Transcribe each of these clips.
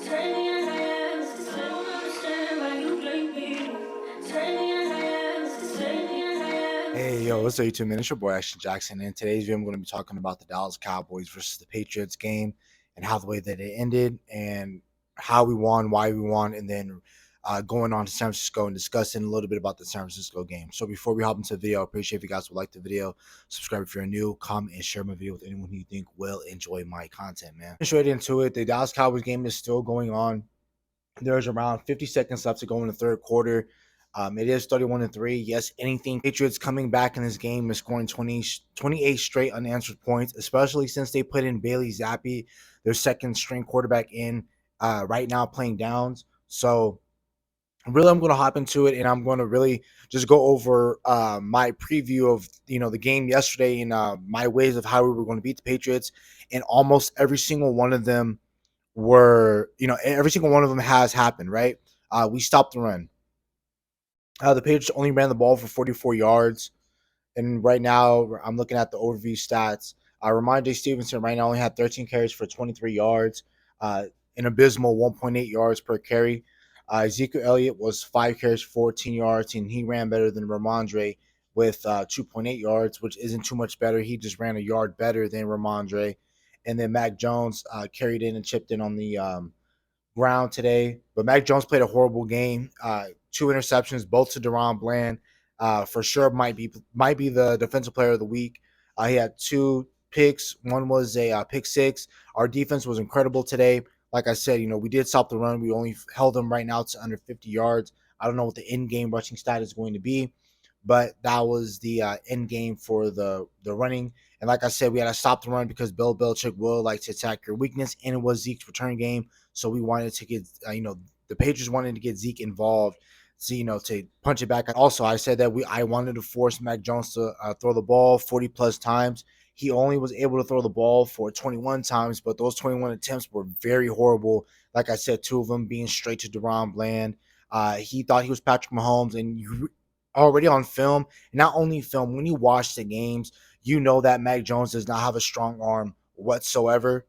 Hey, yo, what's up, YouTube, man? It's your boy, Ashton Jackson. And in today's video, I'm going to be talking about the Dallas Cowboys versus the Patriots game and how the way that it ended and how we won, why we won, and then going on to San Francisco and discussing a little bit about the San Francisco game. So before we hop into the video, I appreciate if you guys would like the video, subscribe if you're new, comment, and share my video with anyone who you think will enjoy my content, man. Straight into it, the Dallas Cowboys game is still going on. There's around 50 seconds left to go in the third quarter. It is 31-3. Yes, anything. Patriots coming back in this game is scoring 28 straight unanswered points, especially since they put in Bailey Zappi, their second string quarterback, in right now playing downs. So really, I'm going to hop into it, and I'm going to really just go over my preview of the game yesterday and my ways of how we were going to beat the Patriots. And almost every single one of them every single one of them has happened, right? We stopped the run. The Patriots only ran the ball for 44 yards. And right now, I'm looking at the overview stats. Ramondre Stevenson right now only had 13 carries for 23 yards, an abysmal 1.8 yards per carry. Ezekiel Elliott was 5 carries, 14 yards, and he ran better than Ramondre with 2.8 yards, which isn't too much better. He just ran a yard better than Ramondre. And then Mac Jones carried in and chipped in on the ground today. But Mac Jones played a horrible game. 2 interceptions, both to Deron Bland. For sure might be the defensive player of the week. He had 2 picks. One was a pick six. Our defense was incredible today. Like I said, we did stop the run. We only held them right now to under 50 yards. I don't know what the in-game rushing stat is going to be, but that was the end game for the running. And like I said, we had to stop the run because Bill Belichick will like to attack your weakness, and it was Zeke's return game. So we wanted to get, the Patriots wanted to get Zeke involved, so to punch it back. Also, I said that I wanted to force Mac Jones to throw the ball 40 plus times. He only was able to throw the ball for 21 times, but those 21 attempts were very horrible. Like I said, 2 of them being straight to Deron Bland. He thought he was Patrick Mahomes, and you already on film, not only film, when you watch the games, you know that Mac Jones does not have a strong arm whatsoever.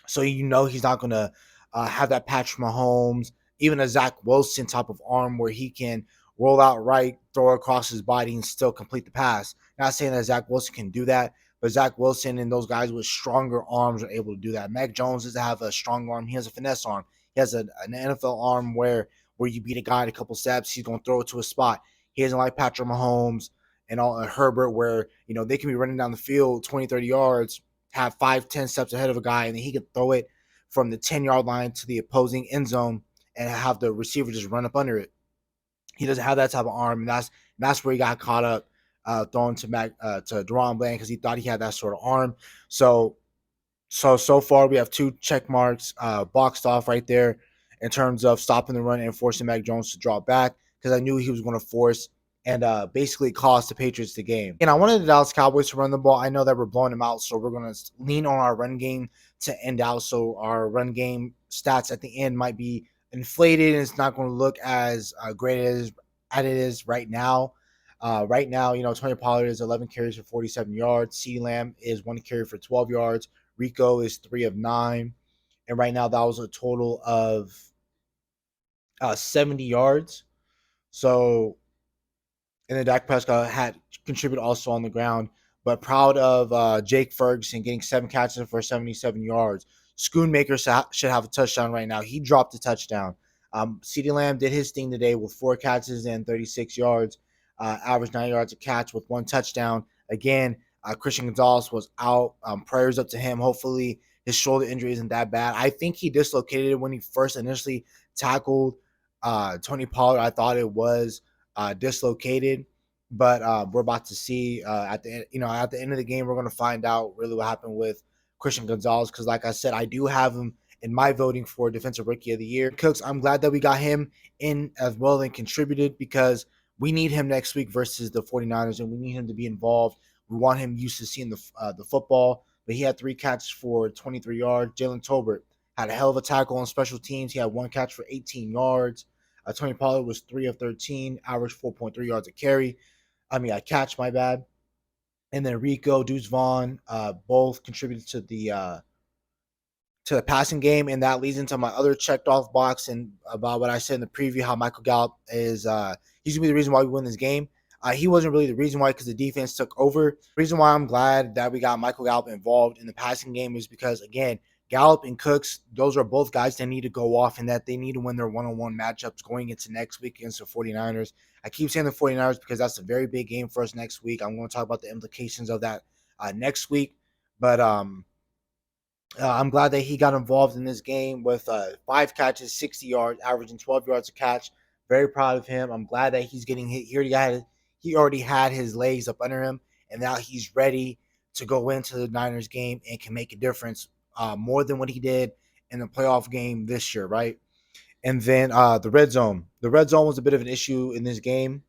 So he's not going to have that Patrick Mahomes, even a Zach Wilson type of arm where he can roll out right, throw across his body, and still complete the pass. Not saying that Zach Wilson can do that, but Zach Wilson and those guys with stronger arms are able to do that. Mac Jones doesn't have a strong arm. He has a finesse arm. He has an NFL arm where you beat a guy in a couple steps, he's going to throw it to a spot. He isn't like Patrick Mahomes and Herbert where, they can be running down the field 20, 30 yards, have 5, 10 steps ahead of a guy, and then he can throw it from the 10-yard line to the opposing end zone and have the receiver just run up under it. He doesn't have that type of arm, and that's where he got caught up throwing to Deron Bland because he thought he had that sort of arm. So far we have 2 check marks boxed off right there in terms of stopping the run and forcing Mac Jones to drop back, because I knew he was going to force and basically cost the Patriots the game. And I wanted the Dallas Cowboys to run the ball. I know that we're blowing them out, so we're going to lean on our run game to end out. So our run game stats at the end might be inflated, and it's not going to look as great as it is right now. Right now, Tony Pollard is 11 carries for 47 yards. CeeDee Lamb is 1 carry for 12 yards. Rico is 3 of 9. And right now, that was a total of 70 yards. So, and then Dak Prescott had contributed also on the ground. But proud of Jake Ferguson getting 7 catches for 77 yards. Schoonmaker should have a touchdown right now. He dropped a touchdown. CeeDee Lamb did his thing today with 4 catches and 36 yards. Average 9 yards a catch with 1 touchdown. Again, Christian Gonzalez was out. Prayers up to him. Hopefully his shoulder injury isn't that bad. I think he dislocated it when he first initially tackled Tony Pollard. I thought it was dislocated, but we're about to see at the end of the game. We're going to find out really what happened with Christian Gonzalez, because like I said, I do have him in my voting for Defensive Rookie of the Year. Cooks, I'm glad that we got him in as well and contributed, because we need him next week versus the 49ers, and we need him to be involved. We want him used to seeing the football, but he had 3 catches for 23 yards. Jalen Tolbert had a hell of a tackle on special teams. He had 1 catch for 18 yards. Tony Pollard was 3 of 13, averaged 4.3 yards a catch, my bad. And then Rico, Deuce Vaughn, both contributed to the to the passing game, and that leads into my other checked off box and about what I said in the preview, how Michael Gallup is he's gonna be the reason why we win this game. He wasn't really the reason why because the defense took over. The reason why I'm glad that we got Michael Gallup involved in the passing game is because, again, Gallup and Cooks, those are both guys that need to go off and that they need to win their one-on-one matchups going into next week against the 49ers. I keep saying the 49ers because that's a very big game for us next week. I'm going to talk about the implications of that next week. But I'm glad that he got involved in this game with 5 catches, 60 yards, averaging 12 yards a catch. Very proud of him. I'm glad that he's getting hit. He already had his legs up under him, and now he's ready to go into the Niners game and can make a difference more than what he did in the playoff game this year, right? And then the red zone. The red zone was a bit of an issue in this game.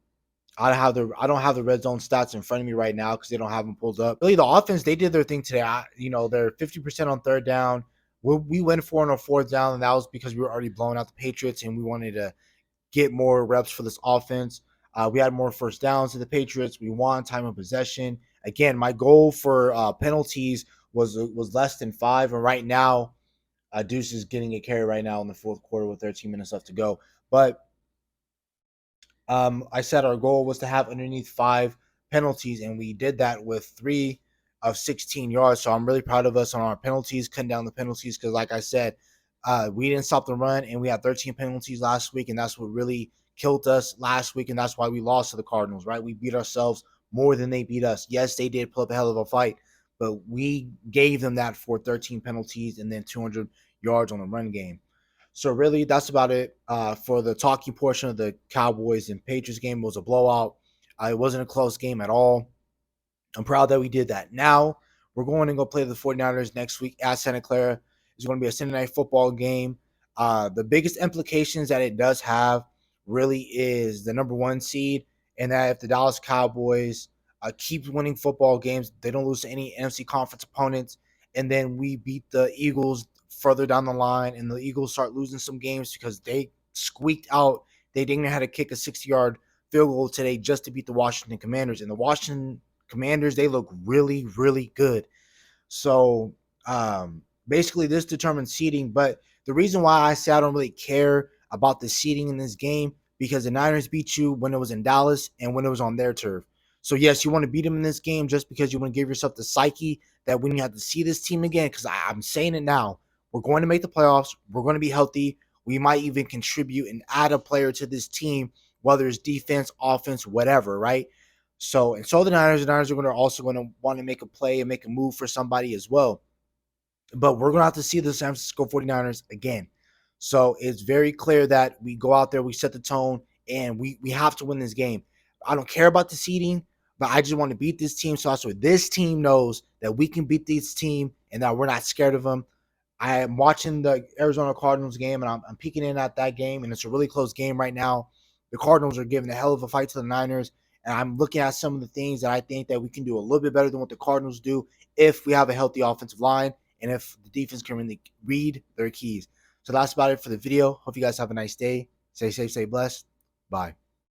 I don't have the red zone stats in front of me right now because they don't have them pulled up. Really, the offense, they did their thing today. They're 50% on third down. We went for it on fourth down, and that was because we were already blowing out the Patriots, and we wanted to get more reps for this offense. We had more first downs to the Patriots. We won time of possession. Again, my goal for penalties was less than 5, and right now, Deuce is getting a carry right now in the fourth quarter with 13 minutes left to go. But I said our goal was to have underneath 5 penalties, and we did that with 3 of 16 yards. So I'm really proud of us on our penalties, cutting down the penalties because, like I said, we didn't stop the run, and we had 13 penalties last week, and that's what really killed us last week, and that's why we lost to the Cardinals, right? We beat ourselves more than they beat us. Yes, they did put up a hell of a fight, but we gave them that for 13 penalties and then 200 yards on the run game. So really, that's about it for the talking portion of the Cowboys and Patriots game. It was a blowout. It wasn't a close game at all. I'm proud that we did that. Now we're going to go play the 49ers next week at Santa Clara. It's going to be a Sunday night football game. The biggest implications that it does have really is the number 1 seed, and that if the Dallas Cowboys keep winning football games, they don't lose to any NFC conference opponents, and then we beat the Eagles further down the line, and the Eagles start losing some games because they squeaked out. They didn't know how to kick a 60-yard field goal today just to beat the Washington Commanders, and the Washington Commanders, they look really, really good. So basically, this determines seeding. But the reason why I say I don't really care about the seeding in this game because the Niners beat you when it was in Dallas and when it was on their turf. So yes, you want to beat them in this game just because you want to give yourself the psyche that when you have to see this team again, because I'm saying it now, we're going to make the playoffs. We're going to be healthy. We might even contribute and add a player to this team, whether it's defense, offense, whatever, right? So the Niners are also going to want to make a play and make a move for somebody as well. But we're going to have to see the San Francisco 49ers again. So it's very clear that we go out there, we set the tone, and we have to win this game. I don't care about the seeding, but I just want to beat this team so this team knows that we can beat this team and that we're not scared of them. I am watching the Arizona Cardinals game, and I'm peeking in at that game, and it's a really close game right now. The Cardinals are giving a hell of a fight to the Niners, and I'm looking at some of the things that I think that we can do a little bit better than what the Cardinals do if we have a healthy offensive line and if the defense can really read their keys. So that's about it for the video. Hope you guys have a nice day. Stay safe, stay blessed. Bye.